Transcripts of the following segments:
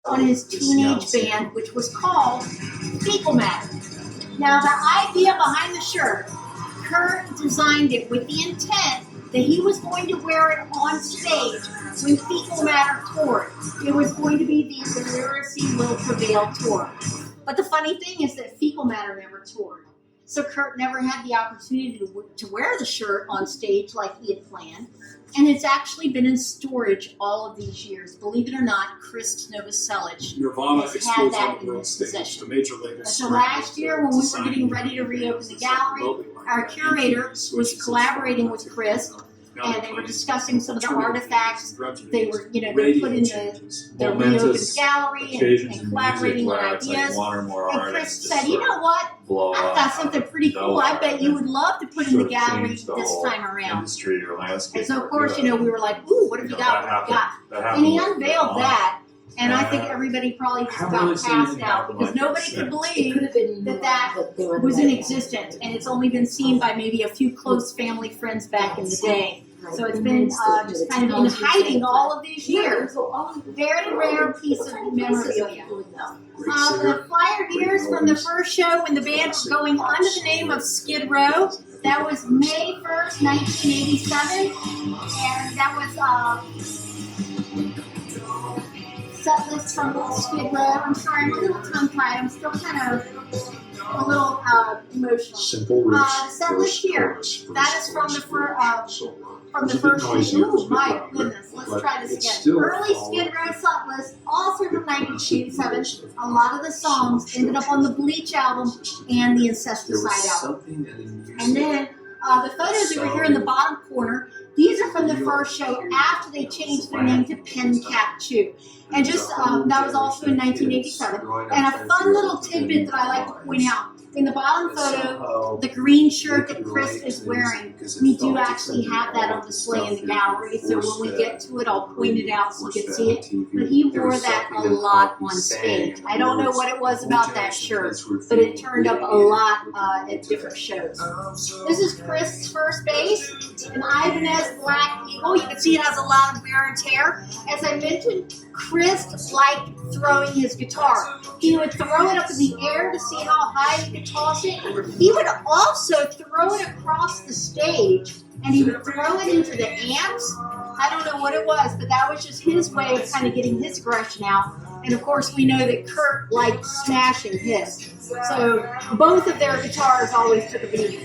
on his teenage band, which was called Fecal Matter. Now, the idea behind the shirt, Kurt designed it with the intent that he was going to wear it on stage when Fecal Matter toured. It was going to be the Literacy Will Prevail tour. But the funny thing is that Fecal Matter never toured. So Kurt never had the opportunity to wear the shirt on stage like he had planned. And it's actually been in storage all of these years. Believe it or not, Chris Novoselic Nirvana has had that in his possession. So last year, when we were getting ready to reopen the gallery, our curator was collaborating with Chris, and they were discussing some of the artifacts they were, they put in the reopened gallery and collaborating on ideas. And Chris said, you know what? I've got something pretty cool. I bet you would love to put in the gallery this time around. And so, of course, we were like, ooh, what have you got? What have you got? And he unveiled that. And I think everybody probably just got passed out because nobody could believe that was in existence. And it's only been seen by maybe a few close family friends back in the day. So it's been just kind of in hiding all of these years. Very rare piece of memorabilia. The flyer here is from the first show when the band was going under the name of Skid Row. That was May 1st, 1987. And that was set list from Skid Row. I'm sorry, I'm a little tongue-tied. I'm still kind of a little emotional. Simple the set list here. That is from the first. Ooh, my goodness. Let's try this again. Early Skid Row set list, also from 1987. A lot of the songs ended up on the Bleach album and the Incesticide album. And then the photos over here in the bottom corner, these are from the first show after they changed their name to Pen Cap Chew. And just, that was also in 1987. And a fun little tidbit that I like to point out. In the bottom photo, the green shirt that Chris is wearing, we do actually have that on display in the gallery. So when we get to it, I'll point it out so you can see it. But he wore that a lot on stage. I don't know what it was about that shirt, but it turned up a lot at different shows. This is Chris' first bass, an Ibanez Black Eagle. You can see it has a lot of wear and tear. As I mentioned, Chris liked throwing his guitar. He would throw it up in the air to see how high he could toss it. He would also throw it across the stage, and he would throw it into the amps. I don't know what it was, but that was just his way of kind of getting his aggression out. And of course, we know that Kurt liked smashing his. So both of their guitars always took a beating.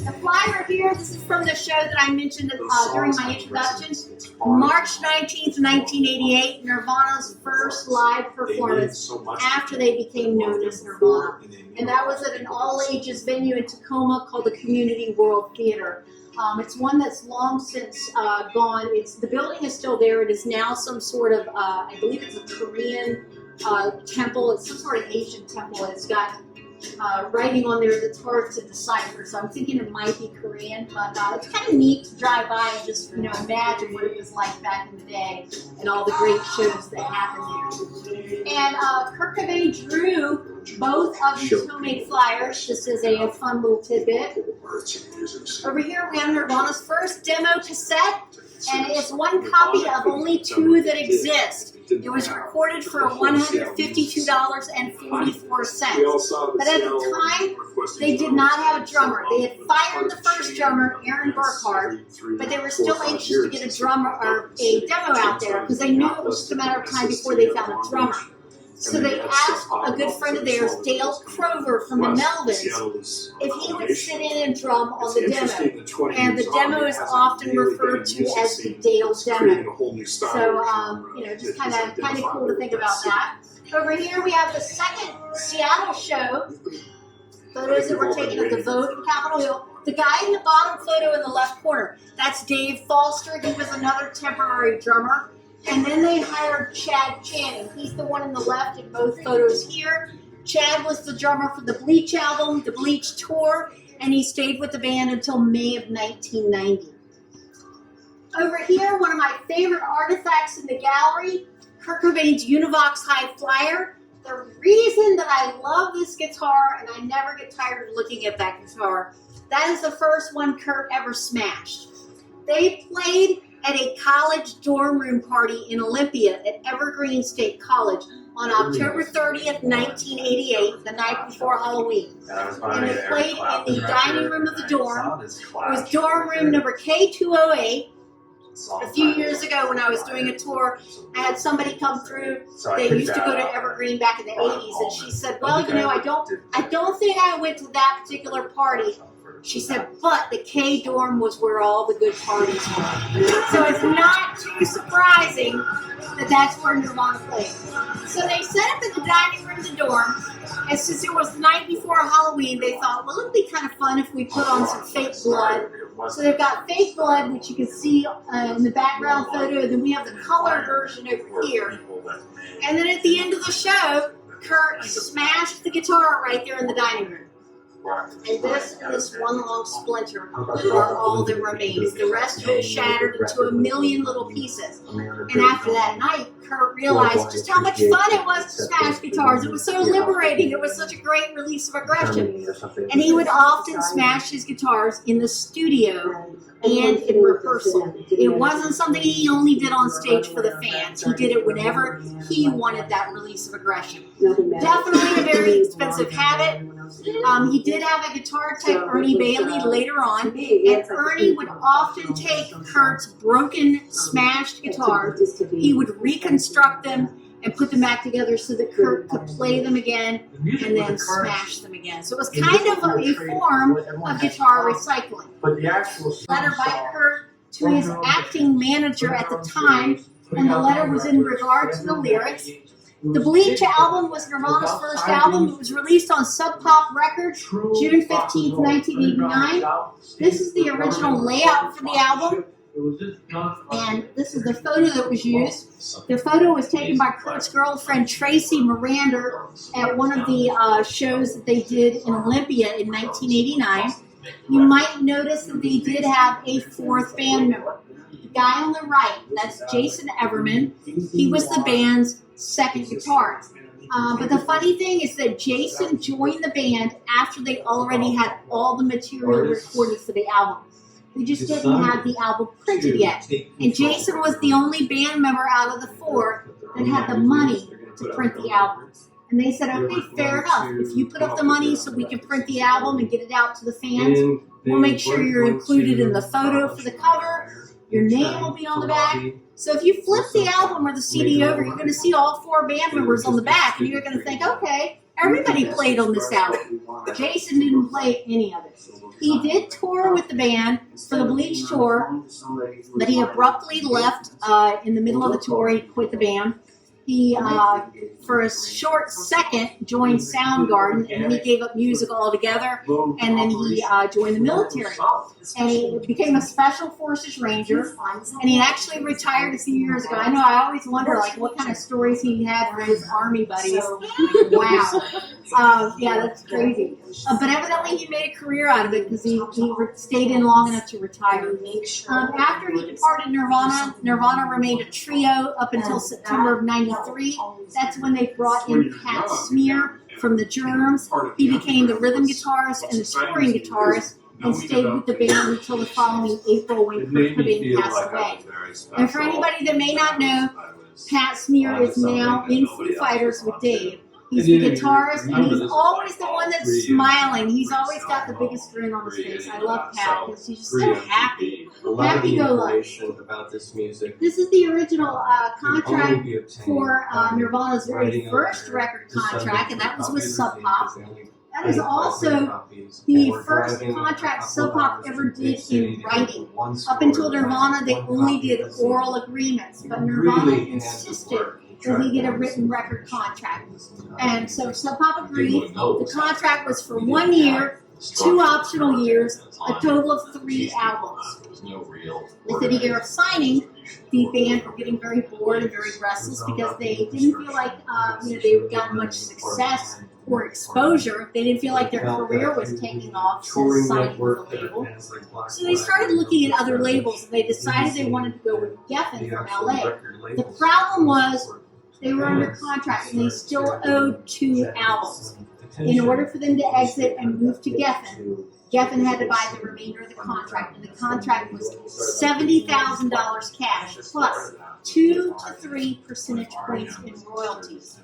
The flyer here, this is from the show that I mentioned during my introduction. March 19th, 1988, Nirvana's first live performance after they became known as Nirvana. And that was at an all-ages venue in Tacoma called the Community World Theater. It's one that's long since gone. The building is still there. It is now some sort of, I believe it's a Korean temple. It's some sort of Asian temple. It's got writing on there that's hard to decipher, so I'm thinking it might be Korean, but it's kind of neat to drive by and just imagine what it was like back in the day and all the great shows that happened there. And Kurt Cobain drew both of these homemade flyers. This is a fun little tidbit. Over here we have Nirvana's first demo cassette, and it's one copy of only two that exist. It was recorded for $152.44. But at the time, they did not have a drummer. They had fired the first drummer, Aaron Burkhart, but they were still anxious to get a drummer or a demo out there because they knew it was just a matter of time before they found a drummer. So they asked a good friend of theirs, Dale Crover from the Melvins, if he would sit in and drum on the demo. And the demo is often referred to as the Dale demo. So, just kind of cool to think about that. Over here we have the second Seattle show. Photos that were taken at the Vogue in Capitol Hill. The guy in the bottom photo in the left corner, that's Dave Foster. He was another temporary drummer. And then they hired Chad Channing. He's the one in the left in both photos here. Chad was the drummer for the Bleach album, the Bleach tour, and he stayed with the band until May of 1990. Over here, one of my favorite artifacts in the gallery, Kurt Cobain's Univox High Flyer. The reason that I love this guitar, and I never get tired of looking at that guitar, that is the first one Kurt ever smashed. They played at a college dorm room party in Olympia at Evergreen State College on October 30th, 1988, the night before Halloween. And it played in the dining room of the dorm. It was dorm room number K208. A few years ago when I was doing a tour, I had somebody come through. They used to go to Evergreen back in the 80s, and she said, well, you know, I don't think I went to that particular party. She said, but the K dorm was where all the good parties were. So it's not too surprising that that's where Nirvana played. So they set up in the dining room of the dorm, and since it was the night before Halloween, they thought, well, it'd be kind of fun if we put on some fake blood. So they've got fake blood, which you can see in the background photo, and then we have the color version over here. And then at the end of the show, Kurt smashed the guitar right there in the dining room. And this one long splinter are all that remains. The rest of it shattered into a million little pieces. And after that night, Kurt realized just how much fun it was to smash guitars. It was so liberating. It was such a great release of aggression. And he would often smash his guitars in the studio and in rehearsal. It wasn't something he only did on stage for the fans. He did it whenever he wanted that release of aggression. Definitely a very expensive habit. He did have a guitar type Ernie Bailey later on, and Ernie would often take Kurt's broken, smashed guitars. He would reconstruct them and put them back together so that Kurt could play them again and then smash them again. So it was kind of a form of guitar recycling. Letter by Kurt to his acting manager at the time, and the letter was in regard to the lyrics. The Bleach album was Nirvana's first album. It was released on Sub Pop Records, June 15th, 1989. This is the original layout for the album. And this is the photo that was used. The photo was taken by Kurt's girlfriend, Tracy Miranda, at one of the shows that they did in Olympia in 1989. You might notice that they did have a fourth band member. The guy on the right, that's Jason Everman. He was the band's second guitarist. But the funny thing is that Jason joined the band after they already had all the material recorded for the album. They just didn't have the album printed yet. And Jason was the only band member out of the four that had the money to print the album. And they said, okay, fair enough. If you put up the money so we can print the album and get it out to the fans, we'll make sure you're included in the photo for the cover. Your name will be on the back. So if you flip the album or the CD over, you're going to see all four band members on the back, and you're going to think, okay, everybody played on this album. Jason didn't play any of it. He did tour with the band for the Bleach tour, but he abruptly left in the middle of the tour. He quit the band. He, for a short second, joined Soundgarden, and then he gave up music altogether, and then he joined the military. And he became a Special Forces Ranger, and he actually retired a few years ago. I know, I always wonder, like, what kind of stories he had for his Army buddies. Wow. Yeah, that's crazy. But evidently he made a career out of it because he stayed in long enough to retire. After he departed Nirvana, Nirvana remained a trio up until September of '93. That's when they brought in Pat Smear from the Germs. He became the rhythm guitarist and the touring guitarist and stayed with the band until the following April when Kurt Cobain passed away. And for anybody that may not know, Pat Smear is now in Foo Fighters with Dave. He's the guitarist, and he's always the one that's smiling. He's always got the biggest grin on his face. I love Pat because he's just so happy. Happy-go-lucky. This is the original contract for Nirvana's very first record contract, and that was with Sub Pop. That is also the first contract Sub Pop ever did in writing. Up until Nirvana, they only did oral agreements, but Nirvana insisted that he get a written record contract. And so Sub Pop agreed. The contract was for 1 year, 2 optional years, a total of 3 albums. Within a year of signing, the band were getting very bored and very restless because they didn't feel like they had gotten much success or exposure. They didn't feel like their career was taking off since signing with the label. So they started looking at other labels, and they decided they wanted to go with Geffen from LA. The problem was they were under contract, and they still owed 2 albums. In order for them to exit and move to Geffen, Geffen had to buy the remainder of the contract, and the contract was $70,000 cash plus 2 to 3 percentage points in royalties.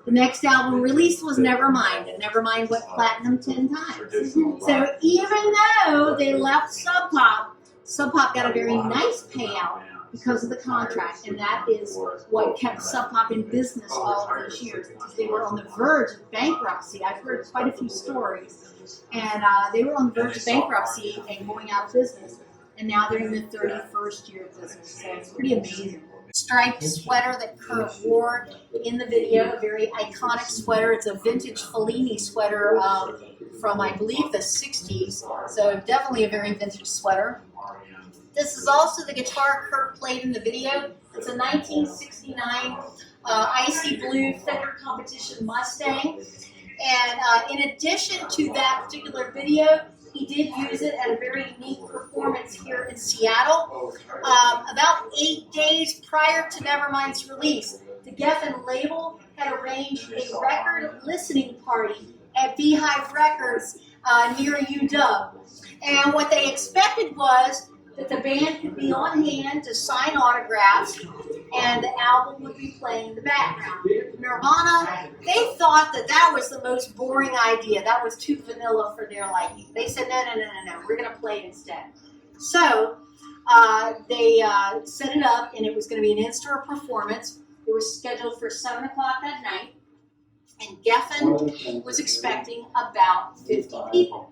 The next album released was Nevermind, and Nevermind went platinum 10 times. So even though they left Sub Pop, Sub Pop got a very nice payout because of the contract, and that is what kept Sub Pop in business all of those years, because they were on the verge of bankruptcy. I've heard quite a few stories, and they were on the verge of bankruptcy and going out of business, and now they're in the 31st year of business, so it's pretty amazing. Striped sweater that Kurt wore in the video, a very iconic sweater. It's a vintage Fellini sweater from, I believe, the 60s, so definitely a very vintage sweater. This is also the guitar Kurt played in the video. It's a 1969 icy blue Fender Competition Mustang. And in addition to that particular video, he did use it at a very unique performance here in Seattle. About 8 days prior to Nevermind's release, the Geffen label had arranged a record listening party at Beehive Records near UW. And what they expected was that the band could be on hand to sign autographs, and the album would be playing in the background. Nirvana, they thought that that was the most boring idea. That was too vanilla for their liking. They said, no, we're going to play instead. So they set it up, and it was going to be an in-store performance. It was scheduled for 7 o'clock that night, and Geffen was expecting about 50 people.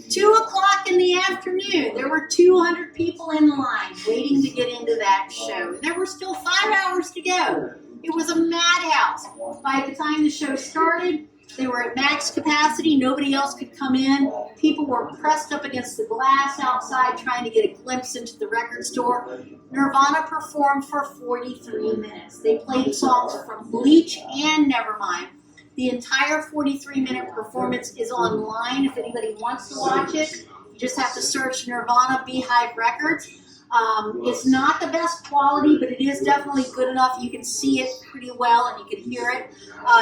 2 o'clock in the afternoon, there were 200 people in line waiting to get into that show. And there were still 5 hours to go. It was a madhouse. By the time the show started, they were at max capacity. Nobody else could come in. People were pressed up against the glass outside trying to get a glimpse into the record store. Nirvana performed for 43 minutes. They played songs from Bleach and Nevermind. The entire 43-minute performance is online if anybody wants to watch it. You just have to search Nirvana Beehive Records. It's not the best quality, but it is definitely good enough. You can see it pretty well and you can hear it.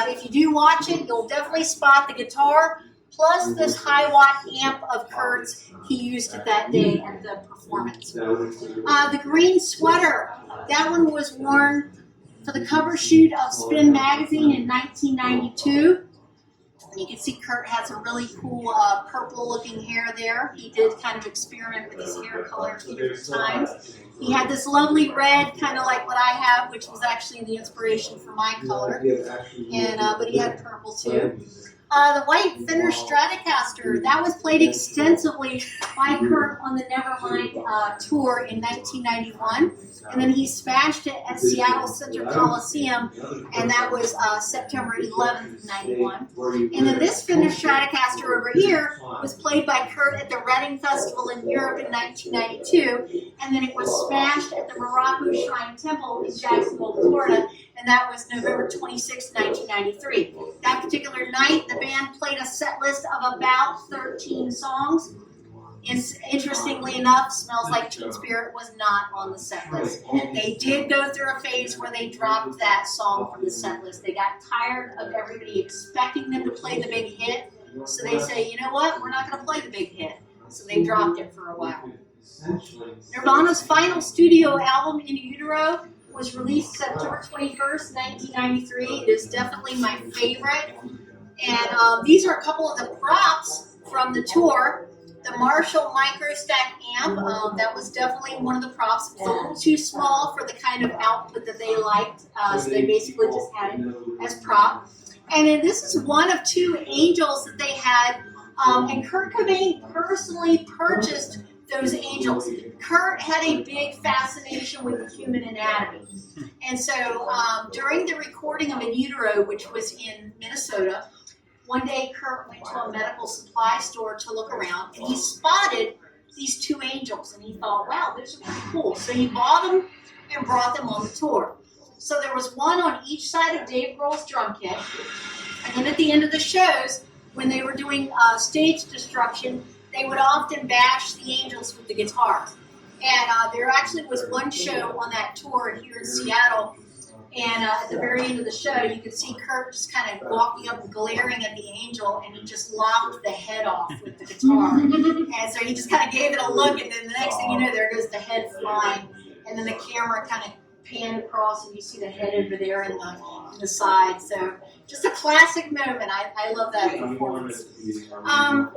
If you do watch it, you'll definitely spot the guitar, plus this high-watt amp of Kurt's he used it that day at the performance. The green sweater, that one was worn for the cover shoot of Spin magazine in 1992. You can see Kurt has a really cool purple-looking hair there. He did kind of experiment with his hair color a few different times. He had this lovely red, kind of like what I have, which was actually the inspiration for my color. And but he had purple too. The white Fender Stratocaster, that was played extensively by Kurt on the Nevermind tour in 1991. And then he smashed it at Seattle Center Coliseum, and that was September 11th, 91. And then this Fender Stratocaster over here was played by Kurt at the Reading Festival in Europe in 1992, and then it was smashed at the Morocco Shrine Temple in Jacksonville, Florida, and that was November 26, 1993. That particular night, the band played a set list of about 13 songs. Interestingly enough, Smells Like Teen Spirit was not on the set list. They did go through a phase where they dropped that song from the set list. They got tired of everybody expecting them to play the big hit, so they say, you know what, we're not going to play the big hit. So they dropped it for a while. Nirvana's final studio album, In Utero, was released September 21st, 1993. It is definitely my favorite. And these are a couple of the props from the tour. The Marshall Microstack amp, that was definitely one of the props. It was a little too small for the kind of output that they liked, so they basically just had it as prop. And then this is one of 2 angels that they had, and Kurt Cobain personally purchased those angels. Kurt had a big fascination with the human anatomy. And so during the recording of In Utero, which was in Minnesota, one day Kurt went to a medical supply store to look around, and he spotted these 2 angels, and he thought, wow, those are pretty cool. So he bought them and brought them on the tour. So there was one on each side of Dave Grohl's drum kit, and then at the end of the shows, when they were doing stage destruction, they would often bash the angels with the guitar. And there actually was one show on that tour here in Seattle And at the very end of the show, you could see Kurt just kind of walking up and glaring at the angel, and he just lopped the head off with the guitar. And so he just kind of gave it a look, and then the next thing you know, there goes the head flying. And then the camera kind of panned across, and you see the head over there in the side. So just a classic moment. I love that performance.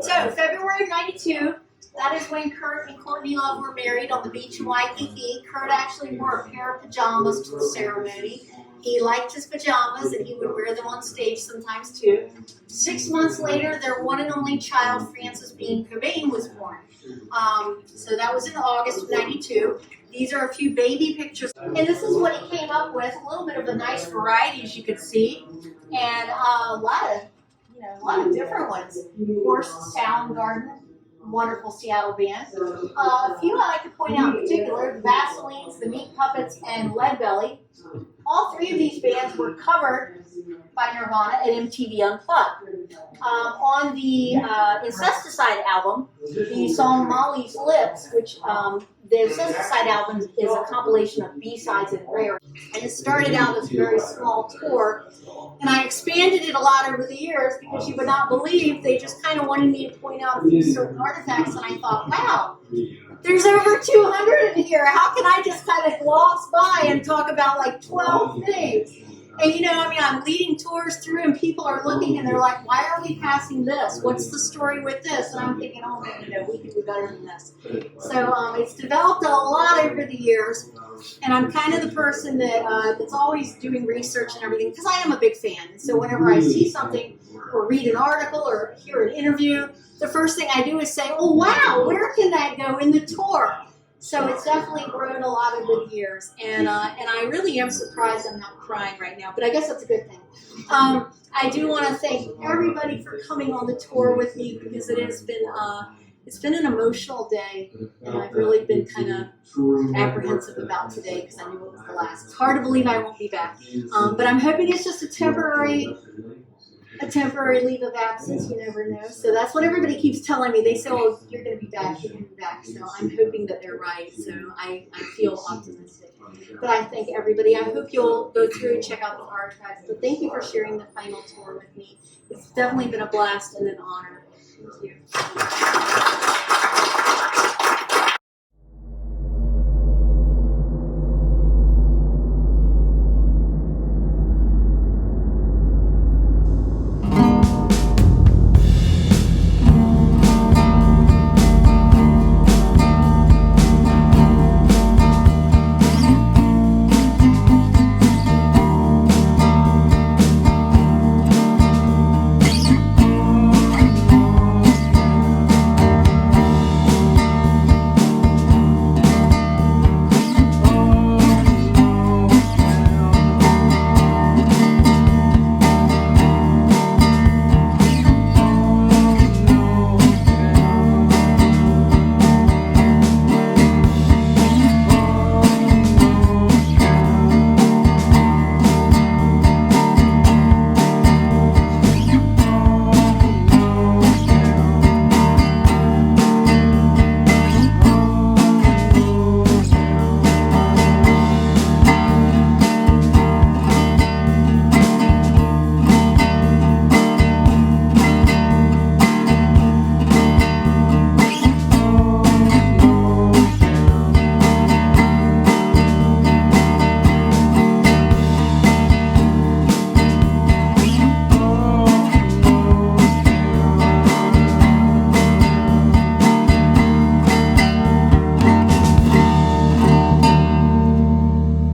So February of '92. That is when Kurt and Courtney Love were married on the beach in Waikiki. Kurt actually wore a pair of pajamas to the ceremony. He liked his pajamas, and he would wear them on stage sometimes too. 6 months later, their one and only child, Francis Bean Cobain, was born. So that was in August of '92. These are a few baby pictures. And this is what he came up with, a little bit of a nice variety, as you could see. And a lot of different ones. Of course, Soundgarden. Wonderful Seattle band. A few I like to point out in particular, the Vaselines, the Meat Puppets, and Leadbelly. All three of these bands were covered by Nirvana at MTV Unplugged. On the Incesticide album, the song Molly's Lips, which the Incesticide album is a compilation of B-sides and rare. And it started out as a very small tour, and I expanded it a lot over the years because you would not believe they just kind of wanted me to point out a few certain artifacts, and I thought, wow, there's over 200 in here. How can I just kind of gloss by and talk about like 12 things? And you know, I mean, I'm leading tours through, and people are looking, and they're like, why are we passing this? What's the story with this? And I'm thinking, oh, man, you know, we can do better than this. So it's developed a lot over the years, and I'm kind of the person that's always doing research and everything, because I am a big fan. So whenever I see something or read an article or hear an interview, the first thing I do is say, oh, wow, where can that go in the tour? So it's definitely grown a lot over the years, and I really am surprised I'm not crying right now, but I guess that's a good thing. I do want to thank everybody for coming on the tour with me, because it's been an emotional day, and I've really been kind of apprehensive about today because I knew it was the last. It's hard to believe I won't be back, but I'm hoping it's just a temporary leave of absence. You never know. So that's what everybody keeps telling me. They say, oh, you're going to be back, you're going to be back. So I'm hoping that they're right. So I feel optimistic. But I thank everybody. I hope you'll go through and check out the archives. But thank you for sharing the final tour with me. It's definitely been a blast and an honor. Thank you.